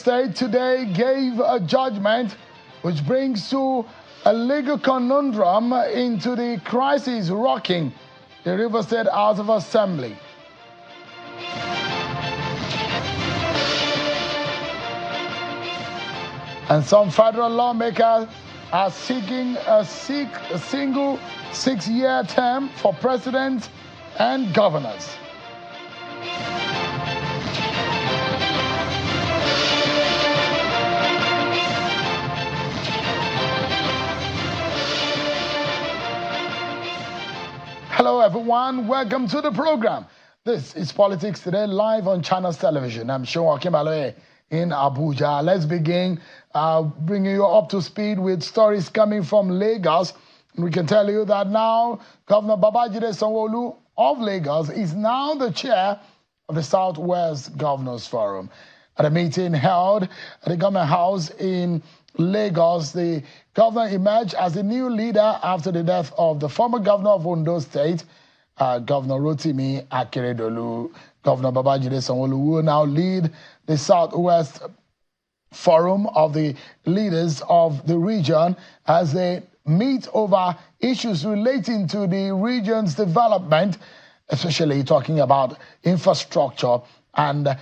State today gave a judgment which brings to a legal conundrum into the crisis rocking the Rivers State House of Assembly. And some federal lawmakers are seeking a single 6-year term for presidents and governors. Hello everyone, welcome to the program. This is Politics Today live on Channels Television. I'm Sean Kimaloe in Abuja. Let's begin bringing you up to speed with stories coming from Lagos. We can tell you that now Governor Babajide Sanwo-Olu of Lagos is now the chair of the Southwest Governors Forum. At a meeting held at the Government House in Lagos, the governor emerged as the new leader after the death of the former governor of Ondo State, Governor Rotimi Akeredolu. Governor Babajide Sanwo-Olu will now lead the Southwest Forum of the leaders of the region as they meet over issues relating to the region's development, especially talking about infrastructure and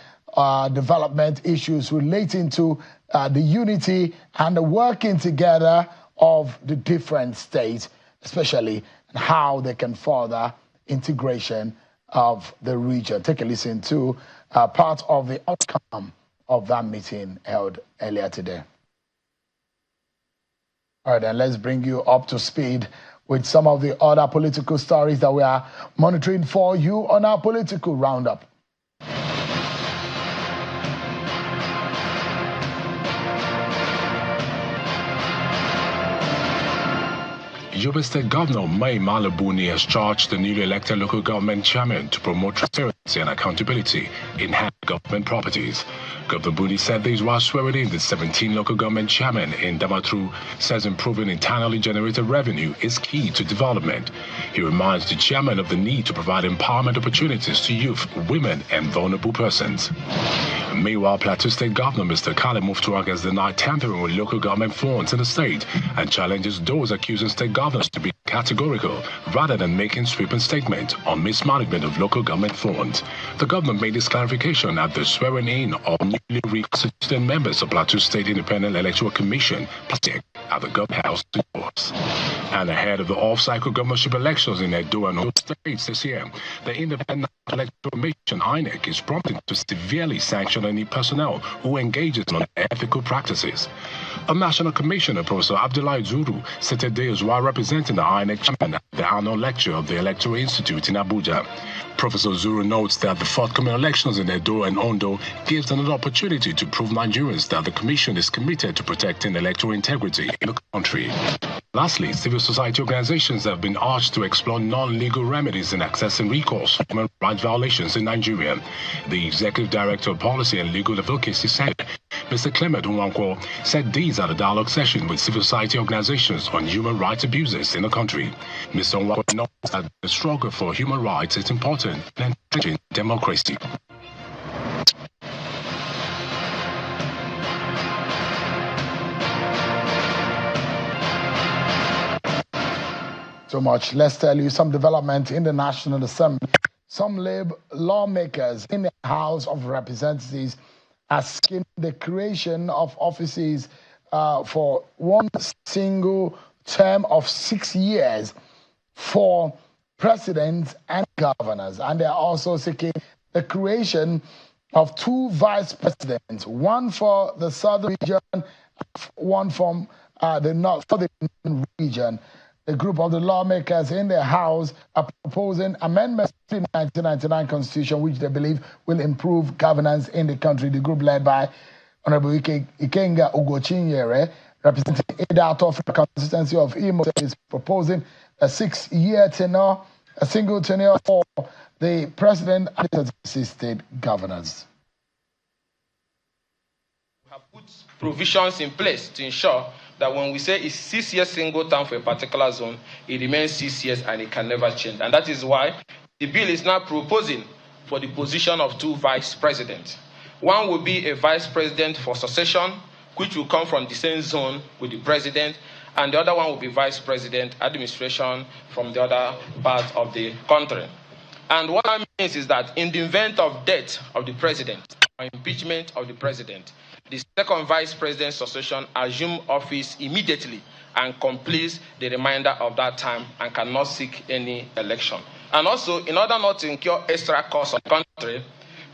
development issues relating to the unity and the working together of the different states, especially how they can further integration of the region. Take a listen to part of the outcome of that meeting held earlier today. All right, then let's bring you up to speed with some of the other political stories that we are monitoring for you on our political roundup. Yobe State Governor Mai Malabuni has charged the newly elected local government chairman to promote transparency and accountability in hand government properties. Governor Buni said this while swearing in the 17 local government chairmen in Damaturu, says improving internally generated revenue is key to development. He reminds the chairman of the need to provide empowerment opportunities to youth, women, and vulnerable persons. Meanwhile, Plateau State Governor Mr. Kale Muftuak has denied tampering with local government funds in the state and challenges those accusing state governors to be categorical rather than making sweeping statements on mismanagement of local government funds. The government made this clarification at the swearing-in of newly reconstituted members of Plateau State Independent Electoral Commission at the Government House. And ahead of the off-cycle governorship elections in Edo and Oyo states this year, the Independent Electoral Commission (INEC) is prompted to severely sanction any personnel who engages in unethical practices. A national commissioner, Professor Abdullahi Zuru, said today as while representing the INEC chairman at the annual lecture of the Electoral Institute in Abuja. Professor Zuru notes that the forthcoming elections in Edo and Ondo gives another opportunity to prove Nigerians that the commission is committed to protecting electoral integrity in the country. Lastly, civil society organizations have been urged to explore non-legal remedies in accessing recourse for human rights violations in Nigeria. The Executive Director of Policy and Legal Advocacy Center, Mr. Clement Nwankwo, said these are the dialogue session with civil society organizations on human rights abuses in the country. Mr. Nwankwo notes that the struggle for human rights is important and entrenching democracy. So much. Let's tell you some development in the National Assembly. Some lawmakers in the House of Representatives are seeking the creation of offices for one single term of 6 years for presidents and governors. And they're also seeking the creation of 2 vice presidents, one for the southern region, one from the north for the region. The group of the lawmakers in the House are proposing amendments to the 1999 Constitution, which they believe will improve governance in the country. The group led by Honorable Ikenga Ugochinyere, representing Edato for the constituency of Imo, is proposing a 6-year tenure, a single tenure for the president and the state governors. We have put provisions in place to ensure that when we say it's 6 years single term for a particular zone, it remains 6 years and it can never change. And that is why the bill is now proposing for the position of 2 vice presidents. One will be a vice president for succession, which will come from the same zone with the president, and the other one will be vice president administration from the other part of the country. And what that means is that in the event of death of the president or impeachment of the president, the second vice president succession assumes office immediately and completes the remainder of that time and cannot seek any election. And also, in order not to incur extra costs of the country,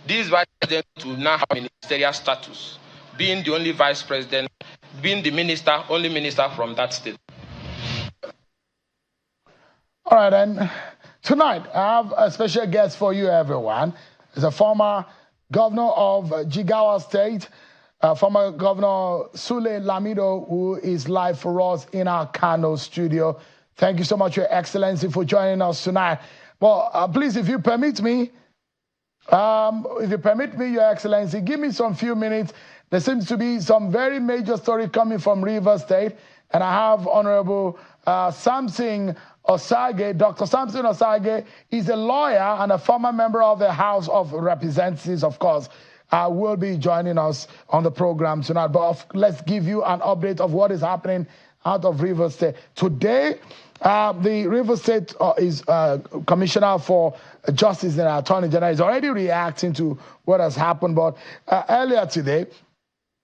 this vice president will now have ministerial status, being the only vice president, being the minister, only minister from that state. All right, and tonight I have a special guest for you, everyone. He's a former governor of Jigawa State, former Governor Sule Lamido, who is live for us in our Kano studio. Thank you so much, Your Excellency, for joining us tonight. Well, please, if you permit me, Your Excellency, give me some few minutes. There seems to be some very major story coming from Rivers State, and I have Honorable Samson Osage. Dr. Samson Osage is a lawyer and a former member of the House of Representatives, of course. Will be joining us on the program tonight. But let's give you an update of what is happening out of Rivers State. Today, the Rivers State is Commissioner for Justice and Attorney General is already reacting to what has happened. But earlier today,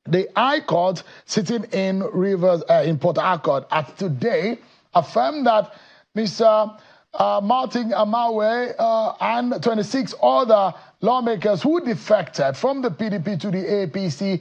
the High Court sitting in Rivers, in Port Harcourt, at today affirmed that Mr. Martin Amawe and 26 other lawmakers who defected from the PDP to the APC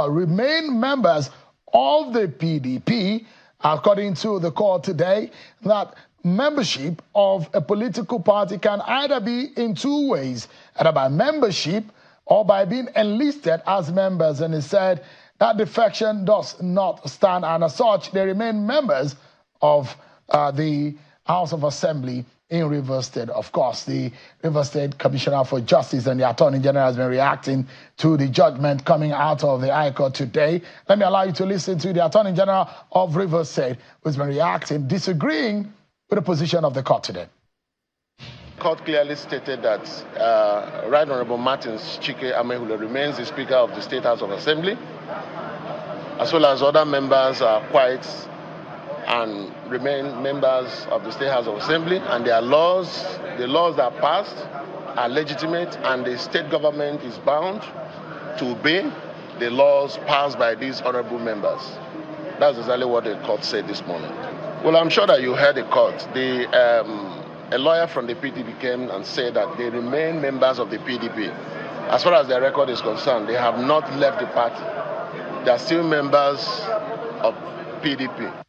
remain members of the PDP, according to the court today, that membership of a political party can either be in two ways, either by membership or by being enlisted as members. And he said that defection does not stand, and as such, they remain members of the House of Assembly in Rivers State. Of course, the Rivers State Commissioner for Justice and the Attorney General has been reacting to the judgment coming out of the High Court today. Let me allow you to listen to the Attorney General of Rivers State, who's been reacting, disagreeing with the position of the court today. The court clearly stated that Right Honorable Martin Chike Amehule remains the Speaker of the State House of Assembly, as well as other members are quiet and remain members of the State House of Assembly, and their laws, the laws that are passed are legitimate, and the state government is bound to obey the laws passed by these honorable members. That's exactly what the court said this morning. Well, I'm sure that you heard the court. A lawyer from the PDP came and said that they remain members of the PDP. As far as their record is concerned, they have not left the party. They are still members of PDP.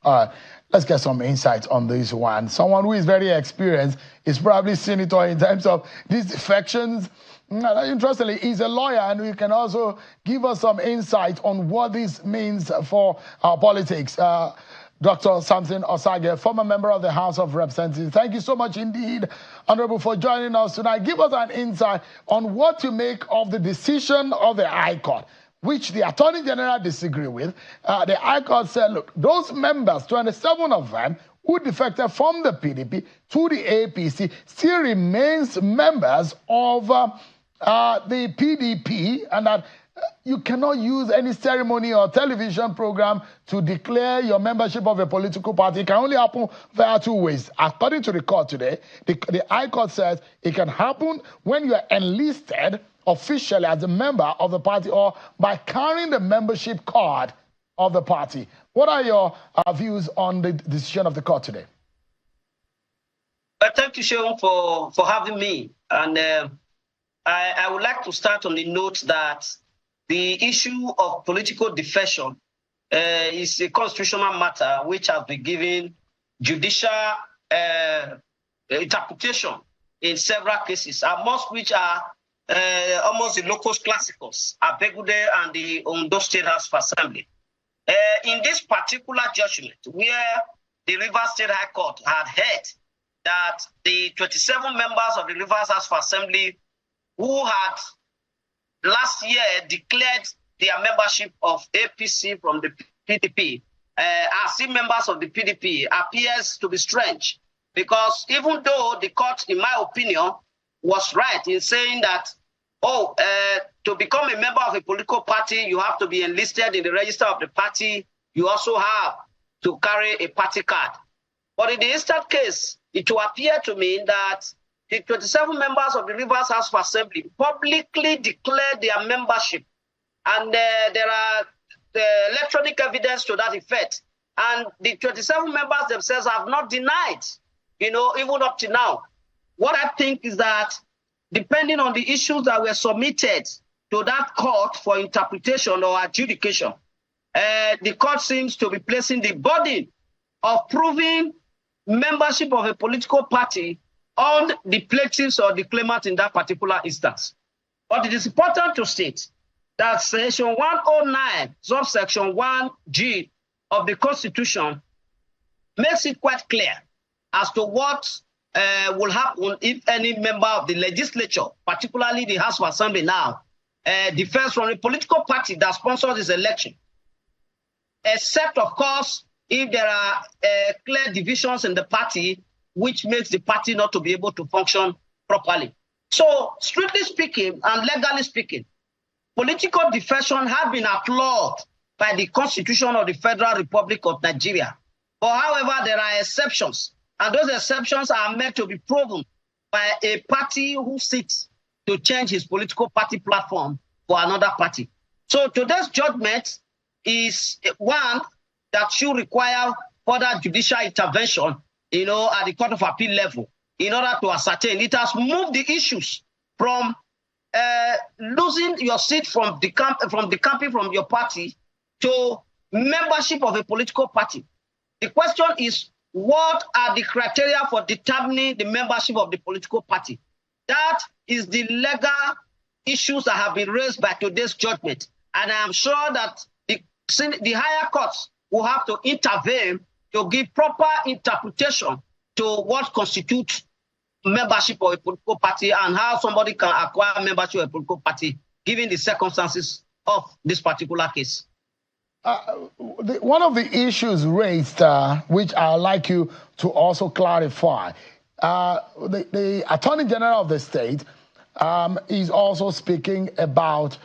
All right, let's get some insights on this one. Someone who is very experienced is probably senator in terms of these defections. Interestingly, he's a lawyer, and he can also give us some insight on what this means for our politics. Dr. Samson Osage, former member of the House of Representatives. Thank you so much indeed, Honorable, for joining us tonight. Give us an insight on what to make of the decision of the High Court, which the Attorney General disagree with. The High Court said, look, those members, 27 of them, who defected from the PDP to the APC, still remains members of the PDP, and that you cannot use any ceremony or television program to declare your membership of a political party. It can only happen via two ways. According to the court today, the High Court says it can happen when you are enlisted officially as a member of the party or by carrying the membership card of the party. What are your views on the decision of the court today? Thank you, Sean, for having me. And I would like to start on the note that the issue of political defection is a constitutional matter which has been given judicial interpretation in several cases, amongst which are almost the locus classicus, Abegude and the Ondo State House of Assembly. In this particular judgment, where the Rivers State High Court had heard that the 27 members of the Rivers House of Assembly who had last year declared their membership of APC from the PDP are still members of the PDP appears to be strange, because even though the court, in my opinion, was right in saying that to become a member of a political party, you have to be enlisted in the register of the party. You also have to carry a party card. But in the instant case, it will appear to me that the 27 members of the Rivers House of Assembly publicly declared their membership. And there are electronic evidence to that effect. And the 27 members themselves have not denied, even up to now. What I think is that depending on the issues that were submitted to that court for interpretation or adjudication, the court seems to be placing the burden of proving membership of a political party on the plaintiffs or the claimant in that particular instance. But it is important to state that Section 109, subsection 1G of the Constitution makes it quite clear as to what will happen if any member of the legislature, particularly the House of Assembly now, differs from a political party that sponsors this election, except, of course, if there are clear divisions in the party, which makes the party not to be able to function properly. So, strictly speaking and legally speaking, political defection has been outlawed by the Constitution of the Federal Republic of Nigeria. But however, there are exceptions, and those exceptions are meant to be proven by a party who seeks to change his political party platform for another party. So today's judgment is one that should require further judicial intervention, at the Court of Appeal level in order to ascertain. It has moved the issues from losing your seat from decamping from your party to membership of a political party. The question is, what are the criteria for determining the membership of the political party? That is the legal issues that have been raised by today's judgment. And I am sure that the higher courts will have to intervene to give proper interpretation to what constitutes membership of a political party and how somebody can acquire membership of a political party given the circumstances of this particular case. One of the issues raised, which I'd like you to also clarify, the Attorney General of the state is also speaking about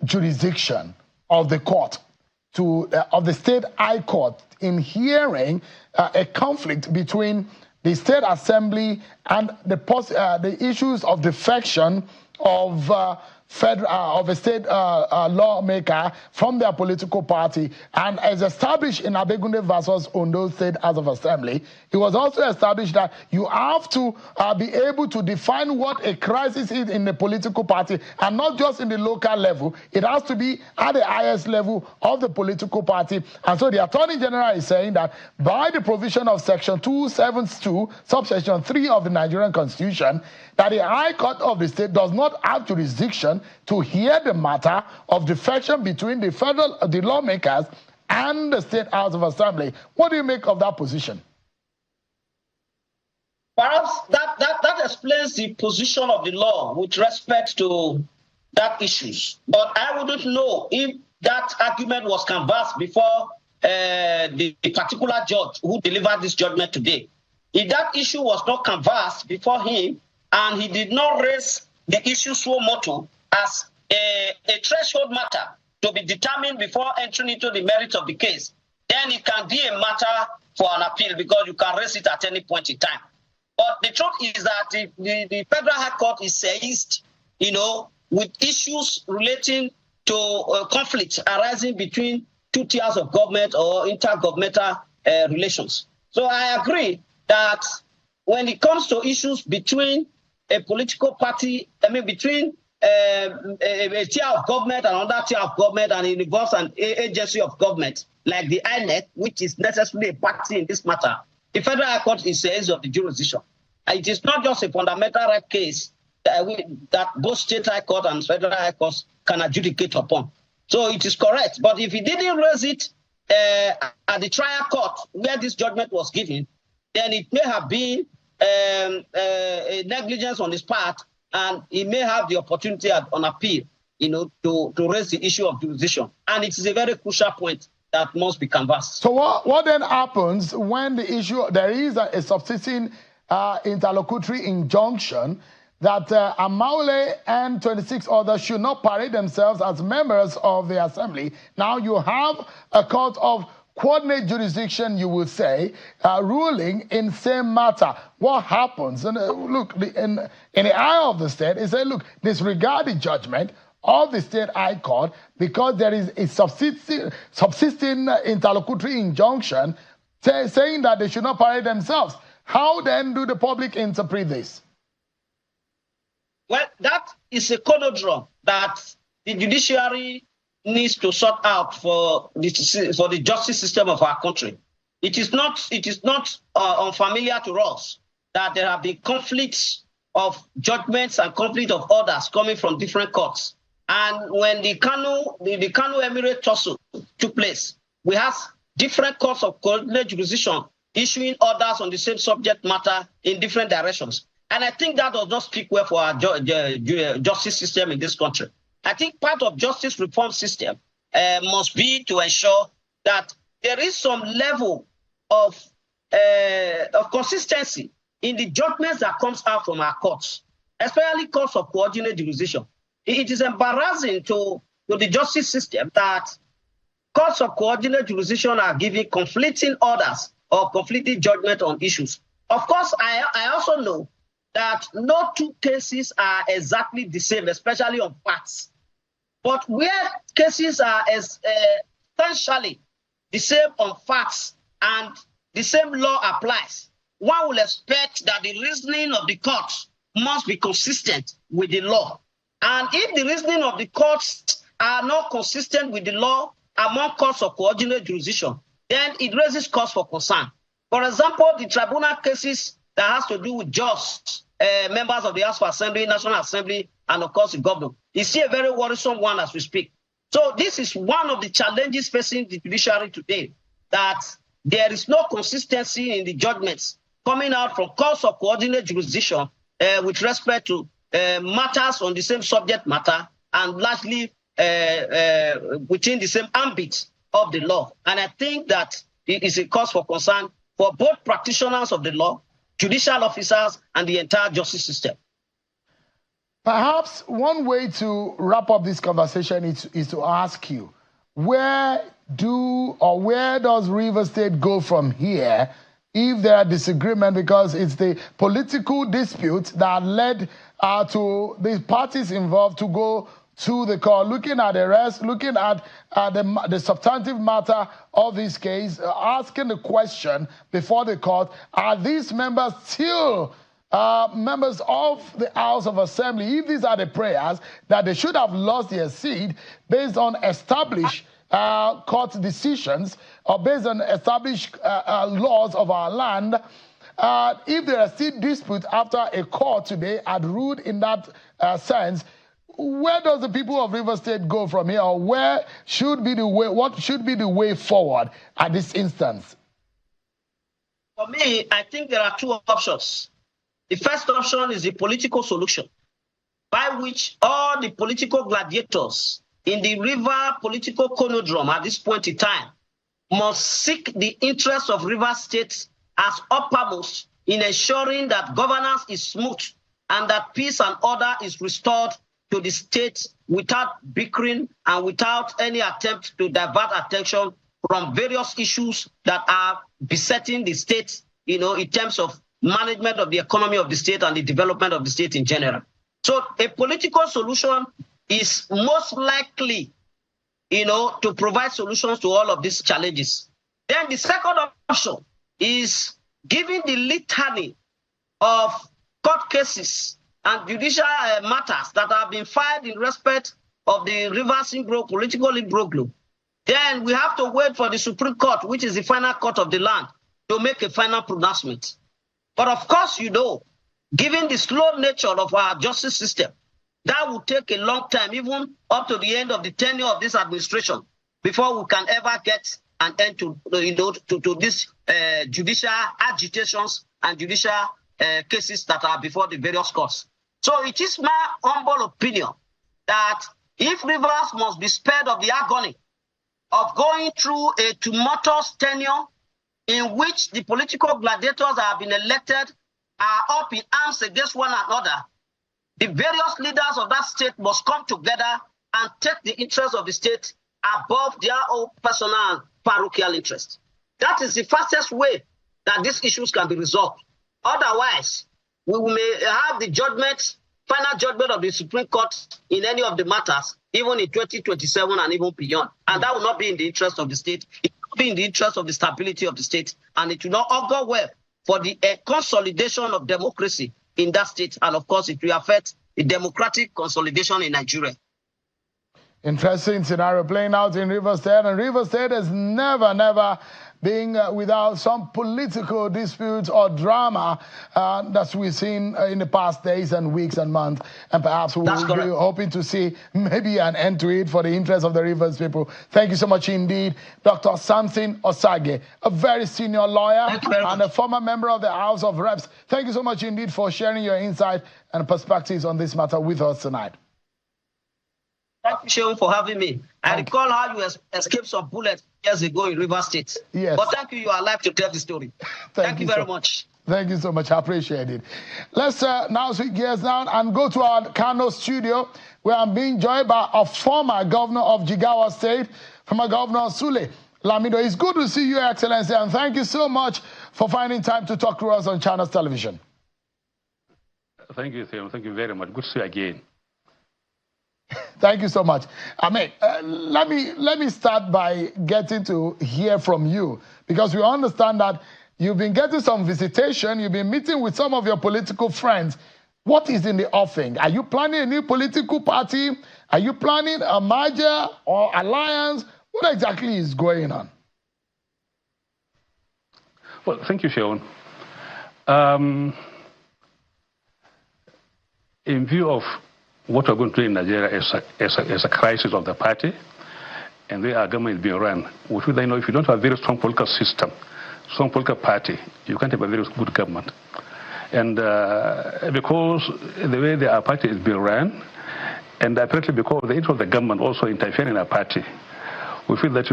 jurisdiction of the court of the state high court in hearing a conflict between the state assembly and the issues of defection of a state lawmaker from their political party. And as established in Abegunde versus Ondo State House of Assembly, it was also established that you have to be able to define what a crisis is in the political party, and not just in the local level. It has to be at the highest level of the political party. And so the Attorney General is saying that by the provision of Section 272, subsection 3 of the Nigerian Constitution, that the High Court of the state does not have jurisdiction to hear the matter of defection between the lawmakers and the State House of Assembly. What do you make of that position? Perhaps that explains the position of the law with respect to that issues. But I wouldn't know if that argument was canvassed before the particular judge who delivered this judgment today. If that issue was not canvassed before him, and he did not raise the issue suo motu as a threshold matter to be determined before entering into the merits of the case, then it can be a matter for an appeal because you can raise it at any point in time. But the truth is that the Federal High Court is seized, with issues relating to conflicts arising between two tiers of government or intergovernmental relations. So I agree that when it comes to issues between a political party, between a tier of government and another tier of government, and it involves an agency of government like the INEC, which is necessarily a party in this matter, the Federal High Court is seized of the jurisdiction. It is not just a fundamental right case that both State High Court and Federal High Courts can adjudicate upon. So it is correct. But if he didn't raise it at the trial court where this judgment was given, then it may have been a negligence on his part, and he may have the opportunity on appeal, to raise the issue of jurisdiction. And it is a very crucial point that must be canvassed. So what then happens when there is a subsisting interlocutory injunction that Amaule and 26 others should not parade themselves as members of the assembly. Now you have a court of coordinate jurisdiction, you will say, ruling in same matter. What happens? And look, in the eye of the state, it said, look, disregard the judgment of the state high court because there is a subsisting interlocutory injunction saying that they should not parade themselves. How then do the public interpret this? Well, that is a conundrum that the judiciary needs to sort out for the justice system of our country. It is not unfamiliar to us that there have been conflicts of judgments and conflict of orders coming from different courts. And when the Kano Emirate tussle took place, we have different courts of coordinate jurisdiction issuing orders on the same subject matter in different directions. And I think that does not speak well for our justice system in this country. I think part of justice reform system must be to ensure that there is some level of consistency in the judgments that comes out from our courts, especially courts of coordinate jurisdiction. It is embarrassing to the justice system that courts of coordinate jurisdiction are giving conflicting orders or conflicting judgment on issues. Of course, I also know that no two cases are exactly the same, especially on facts. But where cases are essentially the same on facts and the same law applies, one will expect that the reasoning of the courts must be consistent with the law. And if the reasoning of the courts are not consistent with the law among courts of coordinate jurisdiction, then it raises cause for concern. For example, the tribunal cases that has to do with judges, members of the House of Assembly, National Assembly, and of course the governor. You see a very worrisome one as we speak. So this is one of the challenges facing the judiciary today, that there is no consistency in the judgments coming out from courts of coordinate jurisdiction with respect to matters on the same subject matter and largely within the same ambit of the law. And I think that it is a cause for concern for both practitioners of the law, judicial officers, and the entire justice system. Perhaps one way to wrap up this conversation is to ask you, where does Rivers State go from here if there are disagreement, because it's the political disputes that led to the parties involved to go to the court, looking at the rest, looking at the substantive matter of this case, asking the question before the court, are these members still members of the House of Assembly? If these are the prayers that they should have lost their seat based on established court decisions or based on established laws of our land, if there are still disputes after a court today had ruled in that sense, where does the people of Rivers State go from here, or where should be the way? What should be the way forward at this instance? For me, I think there are two options. The first option is the political solution, by which all the political gladiators in the river political conundrum at this point in time must seek the interests of Rivers State as uppermost in ensuring that governance is smooth and that peace and order is restored to the state without bickering and without any attempt to divert attention from various issues that are besetting the state, in terms of management of the economy of the state and the development of the state in general. So a political solution is most likely, to provide solutions to all of these challenges. Then the second option is giving the litany of court cases and judicial matters that have been filed in respect of the Rivers political imbroglio. Then we have to wait for the Supreme Court, which is the final court of the land, to make a final pronouncement. But of course, given the slow nature of our justice system, that will take a long time, even up to the end of the tenure of this administration, before we can ever get an end to these judicial agitations and judicial cases that are before the various courts. So it is my humble opinion that if Rivers must be spared of the agony of going through a tumultuous tenure in which the political gladiators that have been elected are up in arms against one another, The various leaders of that state must come together and take the interests of the state above their own personal and parochial interests. That is the fastest way that these issues can be resolved. Otherwise, we may have the final judgment of the Supreme Court in any of the matters, even in 2027 and even beyond. And that will not be in the interest of the state. It will be in the interest of the stability of the state. And it will not augur well for the consolidation of democracy in that state. And of course, it will affect the democratic consolidation in Nigeria. Interesting scenario playing out in Rivers State. And Rivers State has never being without some political disputes or drama that we've seen in the past days and weeks and months. And perhaps we'll be hoping to see maybe an end to it for the interest of the Rivers people. Thank you so much indeed, Dr. Samson Osage, a very senior lawyer and a former member of the House of Reps. Thank you so much indeed for sharing your insight and perspectives on this matter with us tonight. Thank you, Seun, for having me. I recall how you escaped some bullets years ago in Rivers State. Yes. But thank you, you are alive to tell the story. Thank you very much. Thank you so much. I appreciate it. Let's now switch gears down and go to our Kano studio, where I'm being joined by a former governor of Jigawa State, former Governor Sule Lamido. It's good to see you, Excellency, and thank you so much for finding time to talk to us on Channels Television. Thank you, Seun. Thank you very much. Good to see you again. Thank you so much. I mean, let me start by getting to hear from you, because we understand that you've been getting some visitation, you've been meeting with some of your political friends. What is in the offing? Are you planning a new political party? Are you planning a merger or alliance? What exactly is going on? Well, thank you, Seun. In view of what we're going to do in Nigeria is a crisis of the party, and the way our government is being run, which we know if you don't have a very strong political system, strong political party, you can't have a very good government. And because the way our party is being run, and apparently because the interest of the government also interfering in our party, we feel that,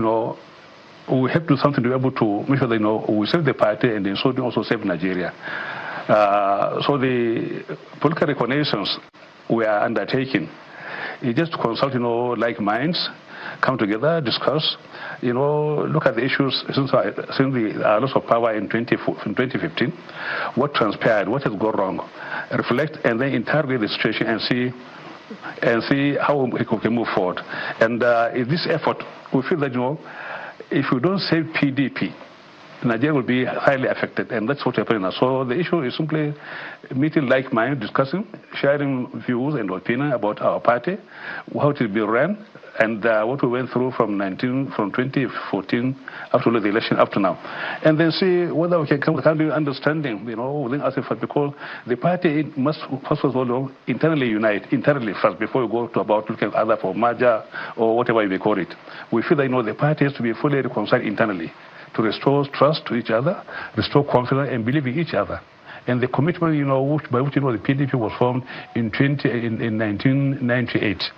we have to do something to be able to make sure that, we save the party and in so doing also save Nigeria. So the political reconnaissance we are undertaking is just to consult, like minds, come together, discuss, look at the issues since the loss of power in 2015, what transpired, what has gone wrong, reflect and then interrogate the situation and see how we can move forward. And in this effort, we feel that, if we don't save PDP, Nigeria will be highly affected, and that's what's happening now. So the issue is simply meeting like mind, discussing, sharing views and opinion about our party, how it will be run, and what we went through from 2014 up to the election up to now, and then see whether we can come to a understanding, within us, because the party must first of all internally unite, internally first, before we go to about looking either for merger or whatever you may call it. We feel that the party has to be fully reconciled internally, to restore trust to each other, restore confidence and believe in each other. And the commitment, by which the PDP was formed in 1998.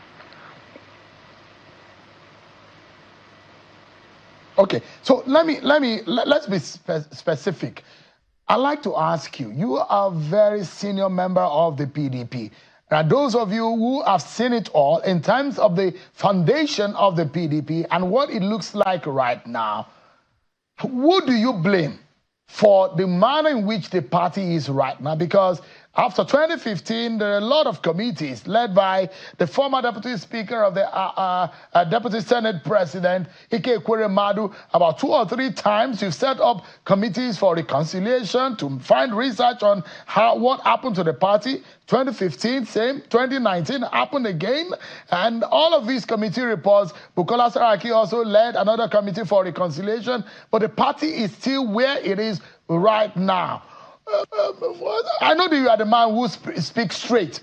Okay, so let's be specific. I'd like to ask you, you are a very senior member of the PDP. Now, those of you who have seen it all in terms of the foundation of the PDP and what it looks like right now, who do you blame for the manner in which the party is right now? Because after 2015, there are a lot of committees led by the former Deputy Speaker of the Deputy Senate President, Ike Ekweremadu. About 2 or 3 times, you've set up committees for reconciliation to find research on what happened to the party. 2015, same. 2019 happened again. And all of these committee reports, Bukola Saraki also led another committee for reconciliation. But the party is still where it is right now. I know that you are the man who speaks straight.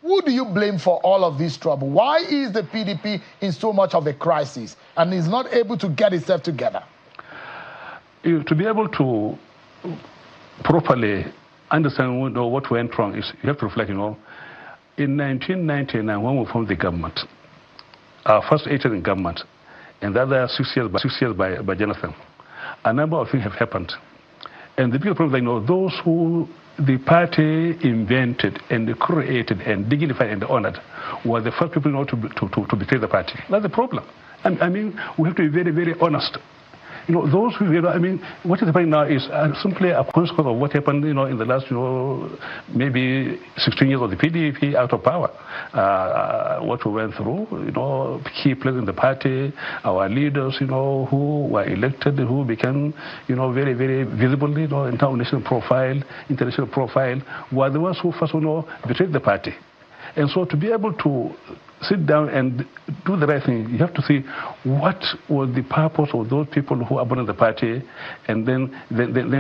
Who do you blame for all of this trouble? Why is the PDP in so much of a crisis and is not able to get itself together? To be able to properly understand what went wrong, is you have to reflect, in 1999, when we formed the government, our first 8 years in government, and the other 6 years by Jonathan, a number of things have happened. And the big problem is, those who the party invented and created and dignified and honored were the first people to betray the party. That's the problem. I mean, we have to be very, very honest. You know, those who, I mean, what is happening now is simply a consequence of what happened, in the last, maybe 16 years of the PDP out of power. What we went through, key players in the party, our leaders, who were elected, who became, very, very visible, international profile, were the ones who first, betrayed the party. And so to be able to sit down and do the right thing, you have to see what was the purpose of those people who abandoned the party and then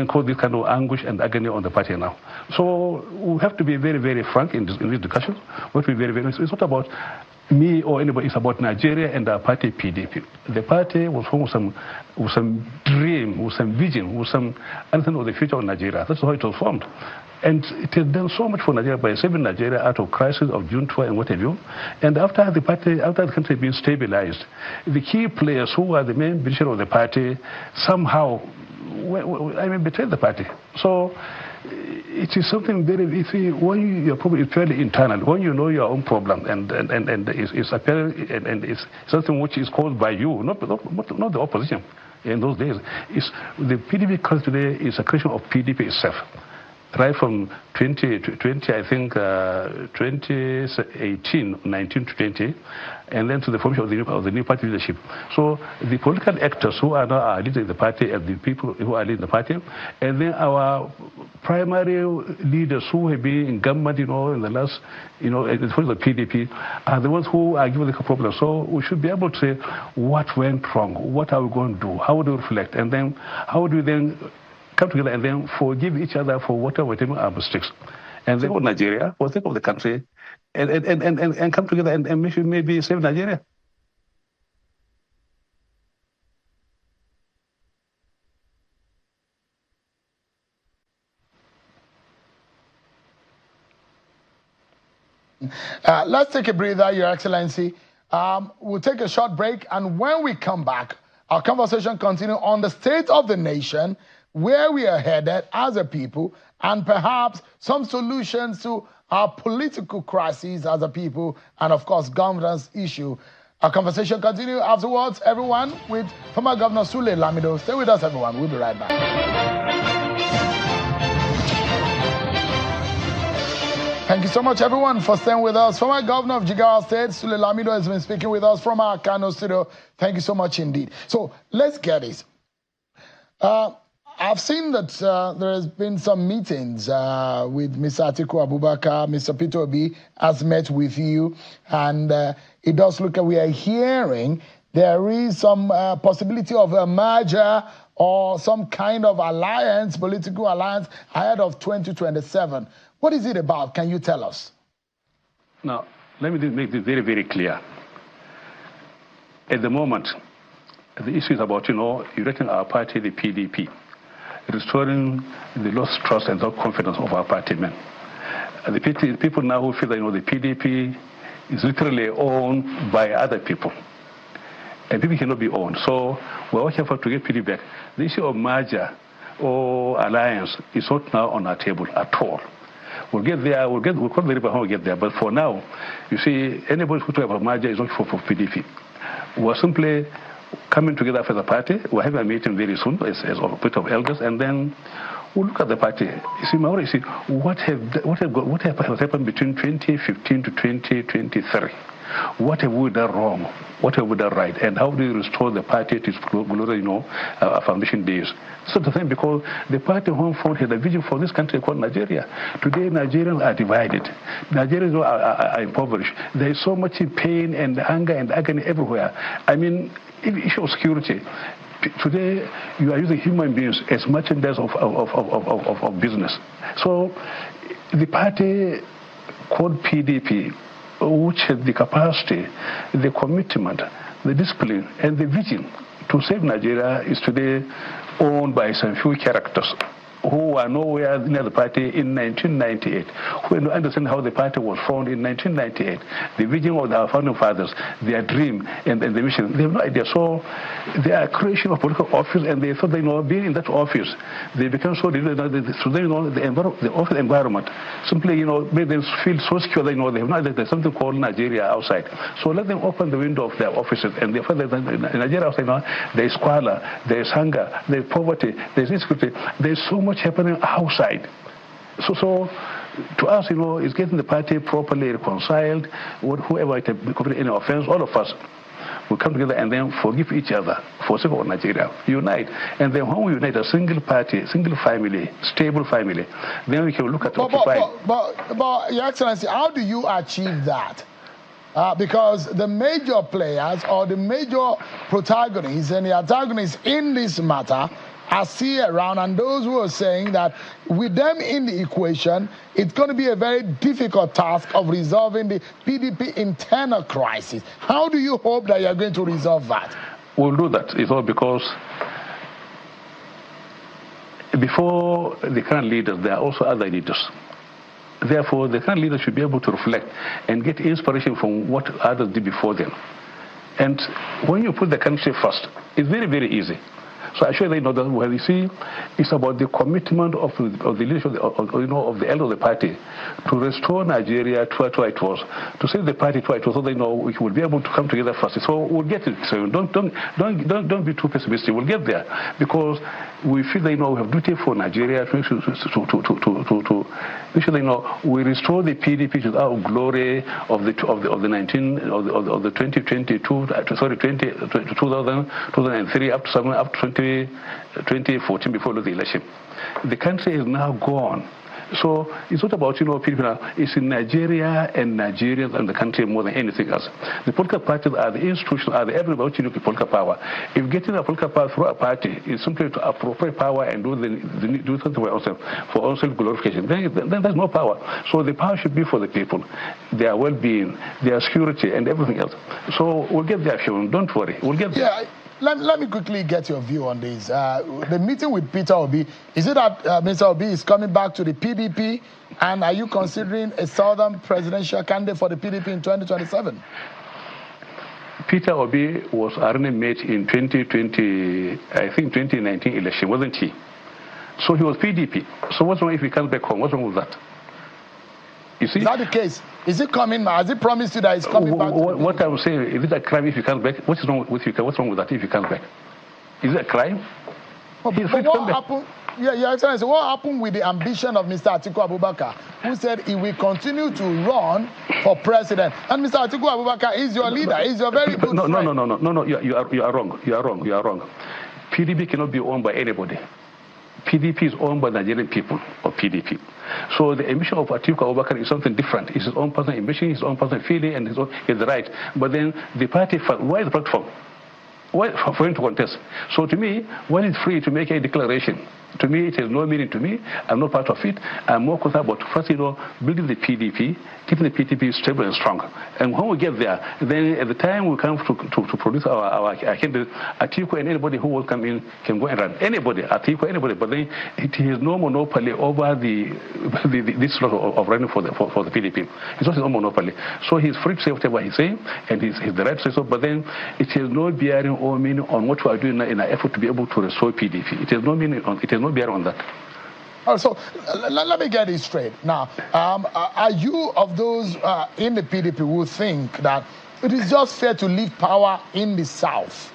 cause this kind of anguish and agony on the party now. So we have to be very, very frank in this discussion. We have to be very, very honest. It's not about me or anybody. It's about Nigeria and our party, PDP. The party was formed with some dream, with some vision, with some understanding of the future of Nigeria. That's how it was formed. And it has done so much for Nigeria by saving Nigeria out of crisis of June 12 and what have you. And after the country has been stabilized, the key players who are the main beneficiaries of the party somehow, betrayed the party. So it is something very, when your problem is fairly internal, when you know your own problem and it's apparent and it's something which is caused by you, not the opposition in those days. The PDP crisis today is a creation of PDP itself. Right from 2020, I think 2018, 19 to 20, and then to the formation of the new party leadership. So the political actors who are now our leaders in the party and the people who are leading the party, and then our primary leaders who have been in government, in the last, in the front of the PDP, are the ones who are given the problem. So we should be able to say what went wrong, what are we going to do, how do we reflect, and then how do we then come together and then forgive each other for whatever our mistakes. And think of Nigeria, or think of the country, and come together and maybe save Nigeria. Let's take a breather, Your Excellency. We'll take a short break, and when we come back, our conversation continues on the state of the nation, where we are headed as a people, and perhaps some solutions to our political crises as a people, and of course, governance issue. Our conversation continues afterwards, everyone, with former Governor Sule Lamido. Stay with us, everyone. We'll be right back. Thank you so much, everyone, for staying with us. Former Governor of Jigawa State, Sule Lamido, has been speaking with us from our Kano studio. Thank you so much indeed. So let's get it. I've seen that there has been some meetings with Mr. Atiku Abubakar. Mr. Peter Obi has met with you, and it does look like we are hearing there is some possibility of a merger or some kind of alliance, political alliance, ahead of 2027. What is it about? Can you tell us? Now, let me make this very, very clear. At the moment, the issue is about, erecting our party, the PDP, restoring the lost trust and lost confidence of our party men. The people now who feel that, the PDP is literally owned by other people. And people cannot be owned. So we're working for to get PDP back. The issue of merger or alliance is not now on our table at all. We'll get there, we'll call the river how we get there. But for now, you see, anybody who talks about merger is not for PDP. We're simply coming together for the party. We're having a meeting very soon as a bit of elders, and then we'll look at the party. You see, Mauro, what has happened between 2015 to 2023? What have we done wrong? What have we done right? And how do we restore the party to its glory, foundation days? So the thing, because the party home front had a vision for this country called Nigeria. Today, Nigerians are divided. Nigerians are impoverished. There is so much pain and anger and agony everywhere. I mean, issue of security. Today, you are using human beings as merchandise of business. So the party called PDP, which has the capacity, the commitment, the discipline, and the vision to save Nigeria, is today owned by some few characters who were nowhere near the party in 1998, who don't understand how the party was formed in 1998, the vision of our founding fathers, their dream and the mission. They have no idea. So they are creation of political office, and they thought, being in that office, they become so the office environment simply, made them feel so secure. They have no idea there's something called Nigeria outside. So let them open the window of their offices, and they find that in Nigeria outside now, there is squalor, there is hunger, there is poverty, there is insecurity, there is so much happening outside. So to us, it's getting the party properly reconciled. Whoever committed any offense, all of us will come together and then forgive each other for the sake of Nigeria. Unite. And then when we unite a single party, single family, stable family, then we can look at But Your Excellency, how do you achieve that? Because the major players or the major protagonists and the antagonists in this matter are still around, and those who are saying that with them in the equation, it's going to be a very difficult task of resolving the PDP internal crisis. How do you hope that you're going to resolve that? We'll do that. It's all because before the current leaders, there are also other leaders. Therefore, the current leaders should be able to reflect and get inspiration from what others did before them. And when you put the country first, it's very, very easy. So I assure you that what you see is about the commitment of the leadership of the elder of the party to restore Nigeria to what it was, to save the party to what it was, so they know we will be able to come together first. So we'll get it. So don't be too pessimistic. We'll get there because we feel we have duty for Nigeria to make sure we restore the PDP to our glory of the 2003 up to 2014 before the election. The country is now gone. So it's not about, people, it's in Nigeria and Nigerians and the country more than anything else. The political parties are the institutions, are the everybody political power. If getting a political power through a party is simply to appropriate power and do something for ourselves glorification, then there's no power. So the power should be for the people, their well-being, their security and everything else. So we'll get there, Sean. Don't worry. We'll get there. Yeah. Let me quickly get your view on this. The meeting with Peter Obi, is it that Mr. Obi is coming back to the PDP? And are you considering a southern presidential candidate for the PDP in 2027? Peter Obi was our running mate in 2019 election, wasn't he? So he was PDP. So what's wrong if he comes back home? What's wrong with that? You see? Is that the case? Is it coming? Has he promised you that he's coming back? What I'm saying, is it a crime if he comes back? What's wrong with you? What's wrong with that if he comes back? Is it a crime? But what happened? Yeah, Your Excellency, what happened with the ambition of Mr. Atiku Abubakar, who said he will continue to run for president? And Mr. Atiku Abubakar is your leader. He's your very good friend. No. You are wrong. You are wrong. PDP cannot be owned by anybody. PDP is owned by the Nigerian people of PDP. So the ambition of Atiku Abubakar is something different. It's his own personal ambition, his own personal feeling, and his right. But then the party, why the platform? Why for him to contest? So to me, when it's free to make a declaration, to me it has no meaning to me. I'm not part of it. I'm more concerned about first, building the PDP, keeping the PDP stable and strong. And when we get there, then at the time we come to produce our candidate, Atiku and anybody who will come in can go and run. Anybody, Atiku, anybody. But then it has no monopoly over this sort of running for the PDP. It's not his own monopoly. So he's free to say whatever he's saying, and he's the right to say so. But then it has no bearing or meaning on what we are doing in an effort to be able to restore PDP. It has no meaning on it. No bearing on that. So let me get it straight. Now, are you of those in the PDP who think that it is just fair to leave power in the South?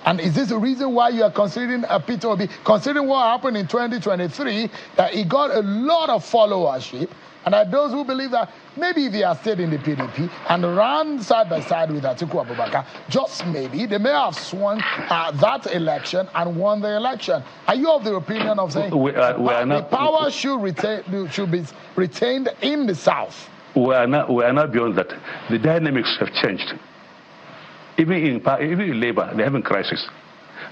And is this the reason why you are considering Peter Obi, considering what happened in 2023, that he got a lot of followership, and that those who believe that maybe if he had stayed in the PDP and ran side by side with Atiku Abubakar, just maybe they may have swung that election and won the election. Are you of the opinion of saying the power should be retained in the South? We are not beyond that. The dynamics have changed. Even in Labour, they're having crisis.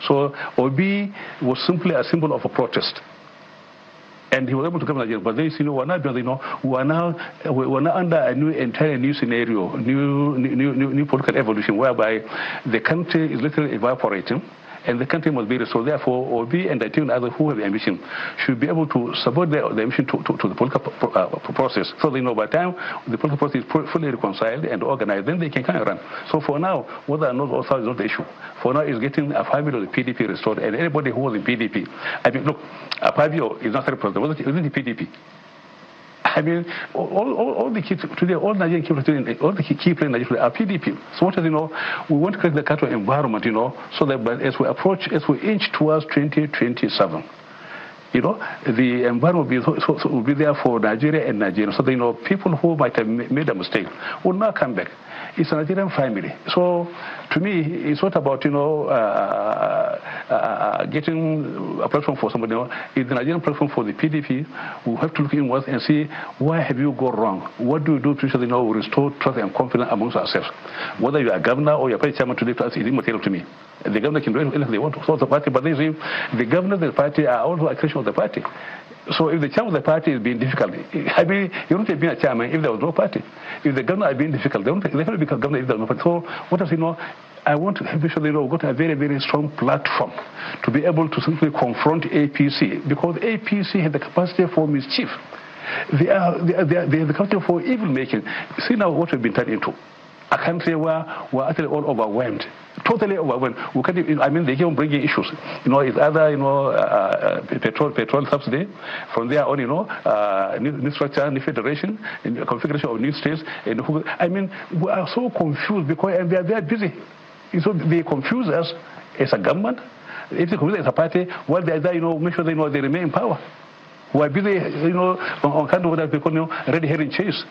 So Obi was simply a symbol of a protest. And he was able to come to Nigeria, but they we're not under a entirely new scenario, new political evolution, whereby the country is literally evaporating, and the country must be restored. Therefore, Obi and the team others who have ambition should be able to support the ambition to the political process. So they know by the time the political process is fully reconciled and organized, then they can kind of run. So for now, whether or not also is not the issue. For now, it's getting a family of the PDP restored, and anybody who was in PDP. I mean, look, Fabio is not the president. Wasn't the PDP? I mean, all the kids today, all Nigerian kids today, all the key players in Nigeria are PDP. So what is, we want to create the kind of environment, so that as we inch towards 2027, the environment will be there for Nigeria and Nigeria. So that, people who might have made a mistake will not come back. It's a Nigerian family. So to me, it's not about, getting a platform for somebody. It's the Nigerian platform for the PDP. We have to look inwards and see, why have you gone wrong? What do you do to restore trust and confidence amongst ourselves? Whether you are a governor or you are party chairman today, to us is immaterial to me. The governor can do anything they want to solve the party, but the governor of the party are also a creation of the party. So if the chairman of the party is being difficult, I mean, you don't have been a chairman if there was no party. If the governor is being difficult, they can't become governor if there was no party. So what does I want to make sure we've got a very, very strong platform to be able to simply confront APC, because APC has the capacity for mischief. They have the capacity for evil making. See now what we've been turned into. A country where we're actually all overwhelmed, totally overwhelmed. We can't even, they keep on bringing issues. It's either, petrol subsidy. From there on, new structure, new federation, and configuration of new states. And we are so confused because and they are busy. So they confuse us as a government. If they confuse us as a party, while they are make sure they remain in power. We are busy, on kind of what they call red herring chase.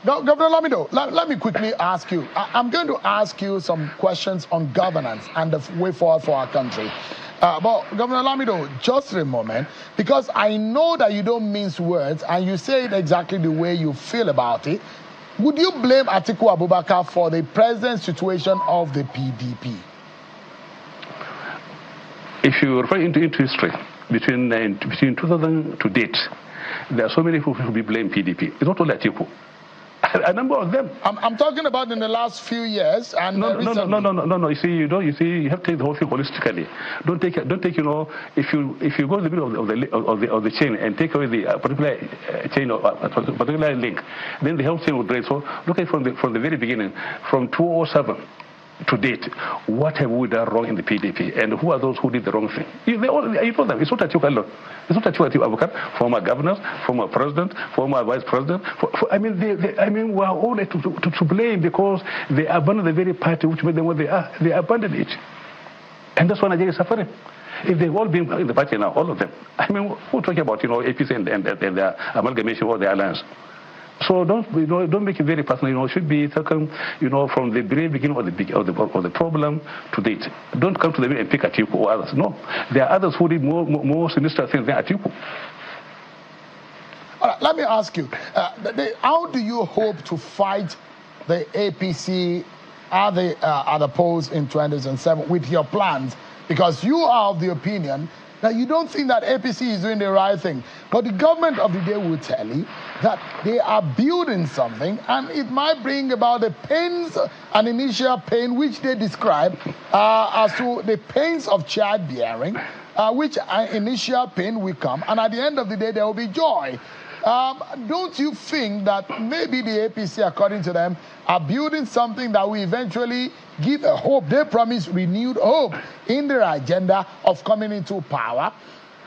Governor Lamido, let me quickly ask you. I'm going to ask you some questions on governance and the way forward for our country. But Governor Lamido, just a moment, because I know that you don't mince words and you say it exactly the way you feel about it. Would you blame Atiku Abubakar for the present situation of the PDP? If you refer into history, between 2000 to date, there are so many people who blame PDP. It's not only Atiku. A number of them. I'm talking about in the last few years and no. You see, you have to take the whole thing holistically. Don't take. If you go to the middle of the chain and take away the particular chain or particular link, then the whole chain will break. So look at it from the very beginning, from 2007. To date, what have we done wrong in the PDP, and who are those who did the wrong thing? You know them. It's not Atiku alone. It's not Atiku Abubakar, former governors, former president, former vice president. We are all to blame because they abandoned the very party which made them what they are. They abandoned it, and that's why Nigeria is suffering. If they've all been in the party now, all of them. We're talking about APC and their amalgamation or their alliance. So don't make it very personal. It should be taken, from the very beginning of the problem to date. Don't come to the middle and pick Atiku or others. No, there are others who did more sinister things than Atiku. All right, let me ask you: how do you hope to fight the APC at the polls in 2007 with your plans? Because you are of the opinion that you don't think that APC is doing the right thing. But the government of the day will tell you that they are building something and it might bring about the pains, an initial pain, which they describe as to the pains of childbearing, which an initial pain will come. And at the end of the day, there will be joy. Don't you think that maybe the APC, according to them, are building something that will eventually give a hope? They promise renewed hope in their agenda of coming into power.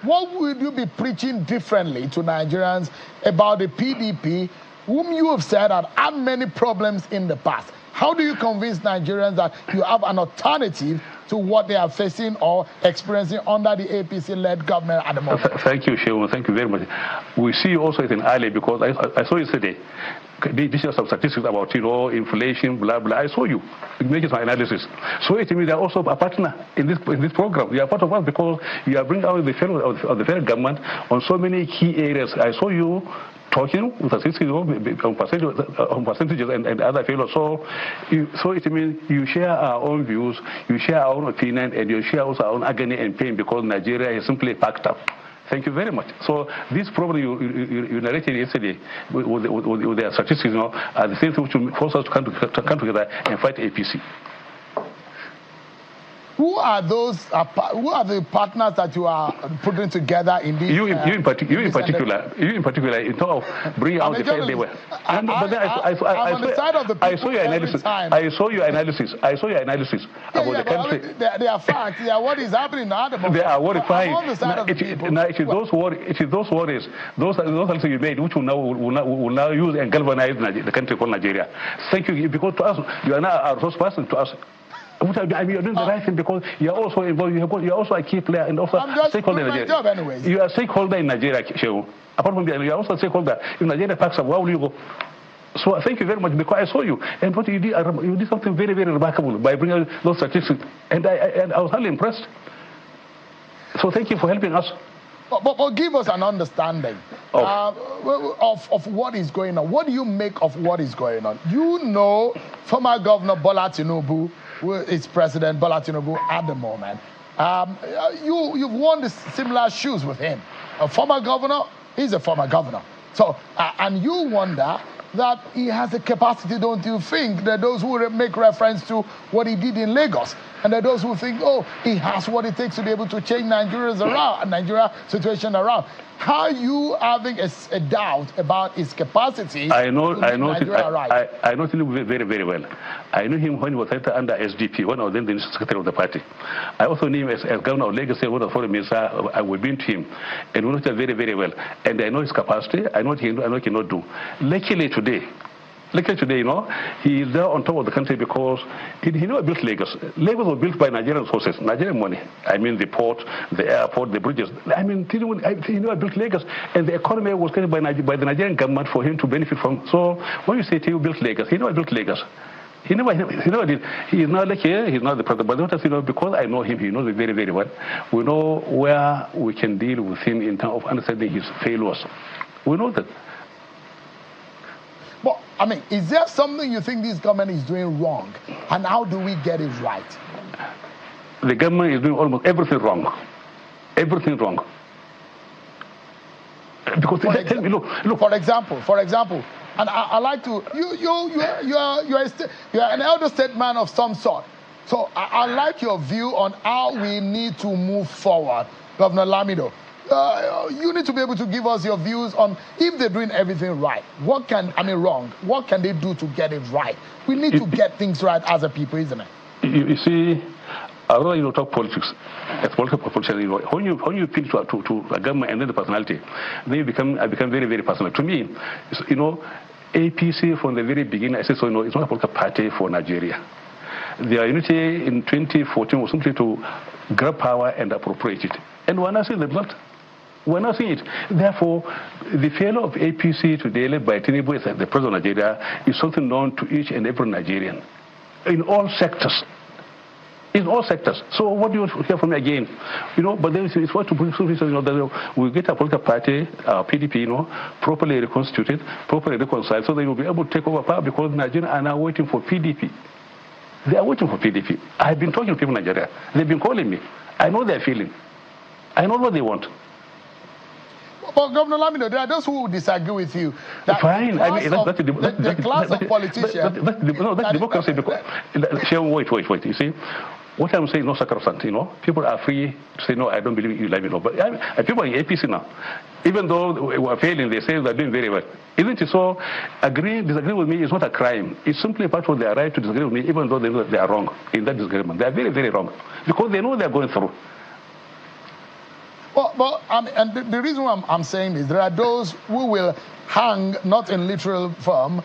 What would you be preaching differently to Nigerians about the PDP, whom you have said had many problems in the past? How do you convince Nigerians that you have an alternative to what they are facing or experiencing under the APC-led government at the moment? Thank you, Shehu. Thank you very much. We see you also as an ally because I saw you yesterday. This is some statistics about inflation, blah blah. I saw you making some analysis. So it means they are also a partner in this program. You are part of us because you are bringing out the federal government on so many key areas. I saw you talking with statistics on percentages and other fellows. So it means you share our own views, you share our own opinion, and you share also our own agony and pain because Nigeria is simply packed up. Thank you very much. So this problem you narrated yesterday with the statistics, are the same thing which will force us to come together and fight APC. Who are those? Who are the partners that you are putting together in this? You in particular, in terms of bringing out the fact they were. I'm on the side of the people. I saw your analysis. I saw your analysis about the country. I mean, they are facts. They are what is happening now. They are what is fine. I'm on the side of the people. Now, it is those worries, those also you made, which will now use and galvanize the country called Nigeria. Thank you, because to us, you are now our first person to us. I mean, you're doing the right thing because you're also involved. You're also a key player and also a stakeholder in Nigeria. Job anyways. You are a stakeholder in Nigeria, Shehu. Apart from that, you are also a stakeholder. If Nigeria packs up, where will you go? So thank you very much because I saw you. And what you did something very, very remarkable by bringing those statistics. And I was highly impressed. So thank you for helping us. But give us an understanding of what is going on. What do you make of what is going on? You know, former Governor Bola Tinubu, who is President Bola Tinubu at the moment. You've worn the similar shoes with him. A former governor, he's a former governor. So, and you wonder that he has the capacity, don't you think, that those who make reference to what he did in Lagos, and that those who think, oh, he has what it takes to be able to change Nigeria situation around. How are you having a doubt about his capacity? I know him very, very well. I knew him when he was under SDP, when I was then the secretary of the party. I also knew him as governor of Lagos, when I was foreign minister. I would been to him, and we know him very, very well. And I know his capacity. I know what he cannot do. Luckily today, you know, he is there on top of the country because he never built Lagos. Lagos was built by Nigerian sources, Nigerian money. I mean, the port, the airport, the bridges. I mean, he never built Lagos, and the economy was created by the Nigerian government for him to benefit from. So when you say he built Lagos, he never built Lagos. He never did. He is not like here. He's not the president. But what you know, because I know him, he knows me very, very well. We know where we can deal with him in terms of understanding his failures. We know that. But, I mean, is there something you think this government is doing wrong? And how do we get it right? The government is doing almost everything wrong. Everything wrong. Because look. For example, and I like to, you're an elder statesman of some sort. So I like your view on how we need to move forward, Governor Lamido. You need to be able to give us your views on if they're doing everything right. What can they do to get it right? We need to get things right as a people, isn't it? You see, I rather talk politics. As political politician, when you pitch to a government and then the personality, then I become very, very personal. To me, APC from the very beginning, I said so. It's not a political party for Nigeria. Their unity in 2014 was simply to grab power and appropriate it, and we're not seeing the result. We're not seeing it. Therefore, the failure of APC today, led by Tinubu as the president of Nigeria, is something known to each and every Nigerian, in all sectors. In all sectors. So what do you hear from me again? But then it's what to bring that we get a political party, PDP, properly reconstituted, properly reconciled, so they will be able to take over power because Nigerians are now waiting for PDP. They are waiting for PDP. I've been talking to people in Nigeria. They've been calling me. I know their feeling. I know what they want. But Governor Lamido, there are those who disagree with you. Fine. The class of politicians. That's democracy. Wait. You see, what I'm saying is not sacrosanct. People are free to say, no, I don't believe you, Lamido. But people in APC now, even though we are failing, they say they're doing very well. Isn't it so? Disagree with me is not a crime. It's simply part of their right to disagree with me, even though they know that they are wrong in that disagreement. They are very, very wrong because they know they're going through. And the reason why I'm saying this, there are those who will hang, not in literal form,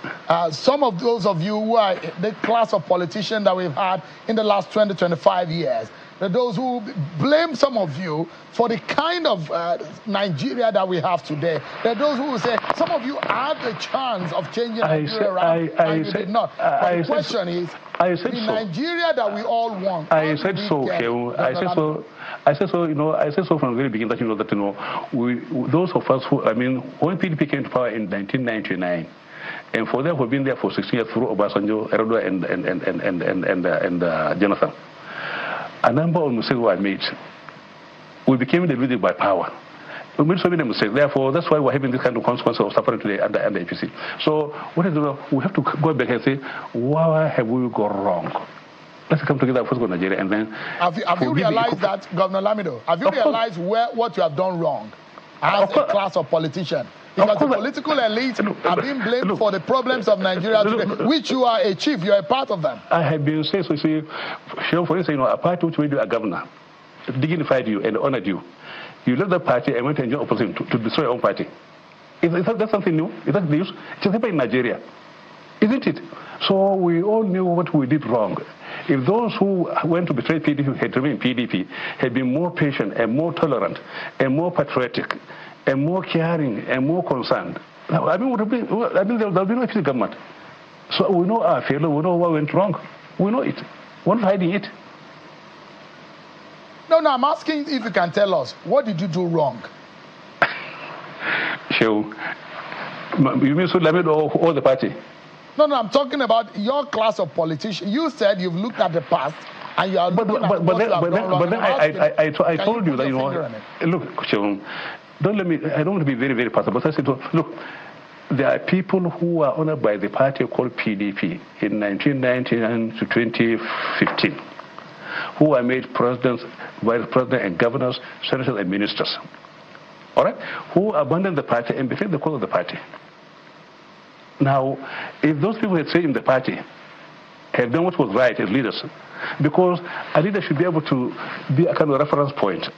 some of those of you who are the class of politicians that we've had in the last 20, 25 years. There are those who blame some of you for the kind of Nigeria that we have today. There are those who will say, some of you had the chance of changing Nigeria around, and you did not. But the question is, the Nigeria that we all want. I said so from the very beginning that those of us who, when PDP came to power in 1999, and for them who've been there for 16 years through Obasanjo, Erdogan, and Jonathan, a number of mistakes were made. We became deluded by power. We made so many mistakes. Therefore, that's why we're having this kind of consequence of suffering today under APC. So, we have to go back and say, why have we gone wrong? Let's come together first go Nigeria and then. Have you realized that, Governor Lamido? Have you realized what you have done wrong as a class of politician? Because the political elite are being blamed for the problems of Nigeria today, which you are a chief, you are a part of them. I have been saying, so see, for instance, a party which made you a governor, dignified you and honored you. You left the party and went and joined opposition to destroy your own party. Is that something new? Is that news? It just happened in Nigeria, isn't it? So we all knew what we did wrong. If those who went to betray PDP had remained PDP, had been more patient and more tolerant and more patriotic and more caring and more concerned, I mean, there will be no efficient government. So we know our failure, we know what went wrong. We know it. We're not hiding it. No, I'm asking if you can tell us, what did you do wrong? Sure. You mean so Lamido or the party? No, I'm talking about your class of politicians. You said you've looked at the past and you are looking at what you have done wrong. But then I told you that, look, Sure, don't let me, I don't want to be very, very personal, but I said, look, there are people who are honored by the party called PDP in 1999 to 2015. Who are made presidents, vice president, and governors, senators, and ministers. All right? Who abandoned the party and betrayed the cause of the party. Now, if those people had stayed in the party, had done what was right as leaders, because a leader should be able to be a kind of reference point,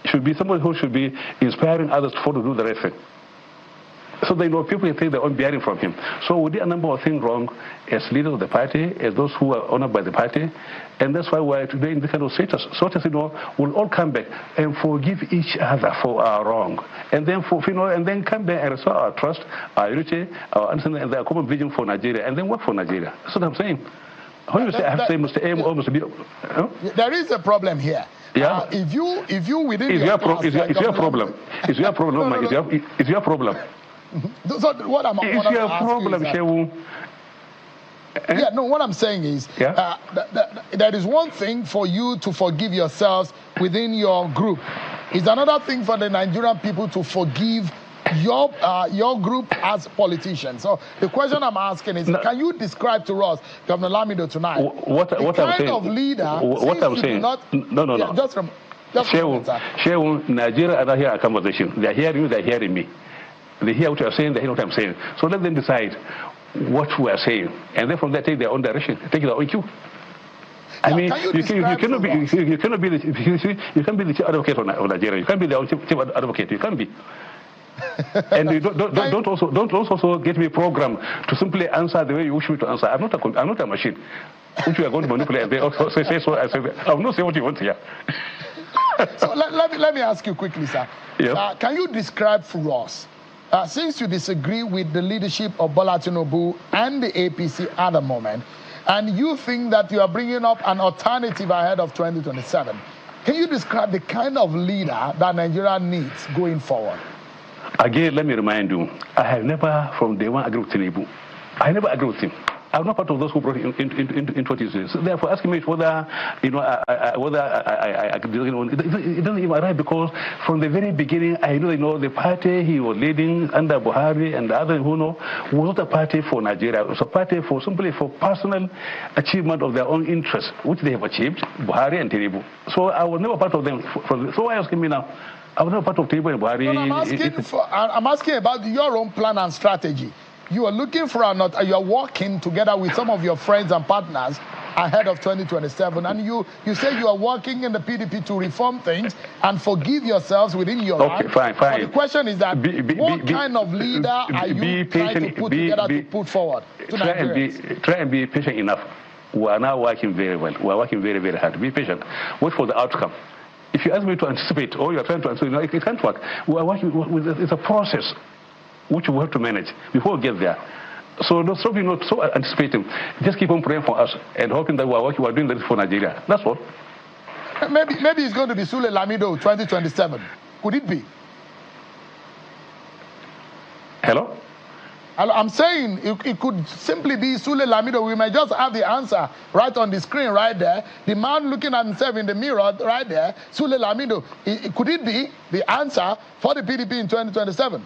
should be somebody who should be inspiring others to follow, do the right thing. So they know people take their own bearing from him. So we did a number of things wrong as leaders of the party, as those who are honored by the party, and that's why we're today in this kind of status. So that, we'll all come back and forgive each other for our wrong, and then and then come back and restore our trust, our unity, our understanding, and our common vision for Nigeria, and then work for Nigeria. That's what I'm saying. When you say I have to say must aim or must be, there is a problem here. Yeah. If you within it's your problem. It's your problem. It's your problem. It's your problem. So what I'm it's your problem, Shehu. Yeah, no, what I'm saying is there is one thing for you to forgive yourselves within your group. It's another thing for the Nigerian people to forgive your group as politicians. So the question I'm asking is, can you describe to us, Governor Lamido, tonight, what I'm saying, of leader? What I'm saying? No. Shehu, Nigeria are not here a conversation. They're hearing you, they're hearing me. They hear what you're saying, they hear what I'm saying. So let them decide what we are saying, and then from there take their own direction, take their own cue. I mean, you cannot be the chief advocate of Nigeria. You can't be the chief advocate. You can't be. And you don't also get me programmed to simply answer the way you wish me to answer. I'm not a machine which you are going to manipulate. And they also say so. I will not say what you want here. So let me ask you quickly, sir. Yes. Can you describe for us? Since you disagree with the leadership of Bola Tinubu and the APC at the moment, and you think that you are bringing up an alternative ahead of 2027, can you describe the kind of leader that Nigeria needs going forward? Again, let me remind you, I have never from day one agreed with Tinubu. I never agreed with him. I'm not part of those who brought him into what he says. So therefore, asking me whether it doesn't even arrive, because from the very beginning, I know the party he was leading under Buhari and the others who know was not a party for Nigeria. It was a party simply for personal achievement of their own interests, which they have achieved, Buhari and Tinubu. So I was never part of them. So why asking me now? I was never part of Tinubu and Buhari. No, I'm asking about your own plan and strategy. You are looking for you are working together with some of your friends and partners ahead of 2027, and you say you are working in the PDP to reform things and forgive yourselves within your okay, fine. But the question is that what kind of leader are you trying to put together to put forward to Nigerians? Try and be patient enough. We are now working very well. We are working very, very hard. Be patient. Wait for the outcome. If you ask me to anticipate, or you are trying to anticipate, it can't work. We are working it's a process which we have to manage before we get there. So don't stop so anticipating. Just keep on praying for us and hoping that we are doing this for Nigeria. That's all. Maybe it's going to be Sule Lamido 2027. Could it be? Hello? I'm saying it could simply be Sule Lamido. We may just have the answer right on the screen right there. The man looking at himself in the mirror right there, Sule Lamido. Could it be the answer for the PDP in 2027?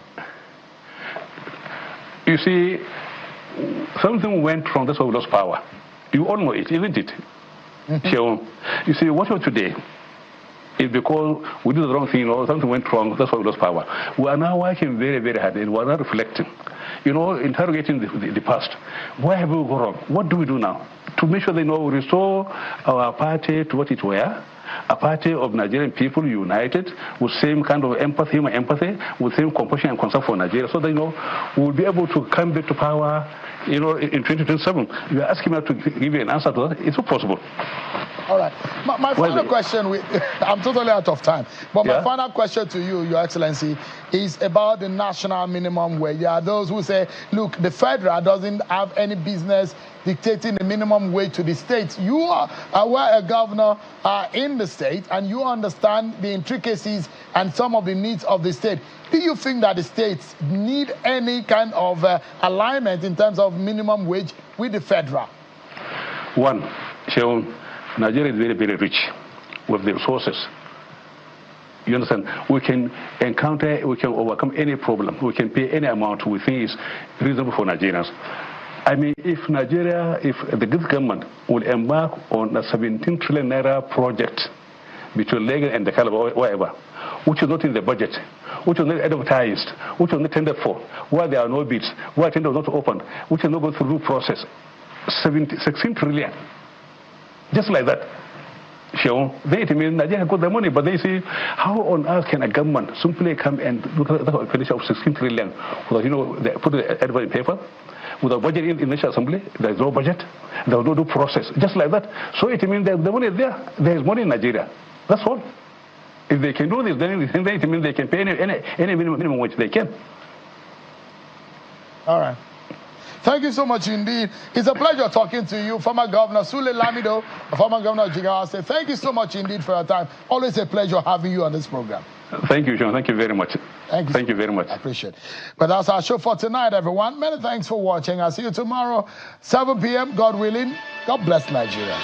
You see, something went wrong, that's why we lost power. You all know it, isn't it? So, you see, what we're today is because we did the wrong thing, or something went wrong, that's why we lost power. We are now working very, very hard, and we are now reflecting, interrogating the past. Why have we gone wrong? What do we do now to make sure we restore our party to what it were? A party of Nigerian people united with same kind of empathy, human empathy, with same compassion and concern for Nigeria, so that we'll be able to come back to power, in 2027. You are asking me to give you an answer to that. It's not possible. All right. My final question, I'm totally out of time, but my final question to you, Your Excellency, is about the national minimum wage. There are those who say, look, the federal doesn't have any business dictating the minimum wage to the states. You are a governor in the state, and you understand the intricacies and some of the needs of the state. Do you think that the states need any kind of alignment in terms of minimum wage with the federal? One, Shaun, Nigeria is very, very rich with the resources. You understand? We can overcome any problem. We can pay any amount we think is reasonable for Nigerians. I mean, if the good government will embark on a 17 trillion naira project between Lagos and the Calabar, whatever, which is not in the budget, which is not advertised, which is not tendered for, where there are no bids, where tender is not opened, which is not going through process, 16 trillion. Just like that. Sure, they mean Nigeria got the money, but they say, how on earth can a government simply come and look at the expenditure of 16 trillion without, they put the advert in paper, without budget in the National Assembly, there is no budget, there is no process, just like that. So it means that the money is there is money in Nigeria. That's all. If they can do this, then it means they can pay any minimum wage they can. All right. Thank you so much indeed. It's a pleasure talking to you, former Governor Sule Lamido, former Governor of Jigawa State. Thank you so much indeed for your time. Always a pleasure having you on this program. Thank you, Sean. Thank you very much. Thank you very much. I appreciate it. But that's our show for tonight, everyone. Many thanks for watching. I'll see you tomorrow, 7 p.m., God willing. God bless Nigeria.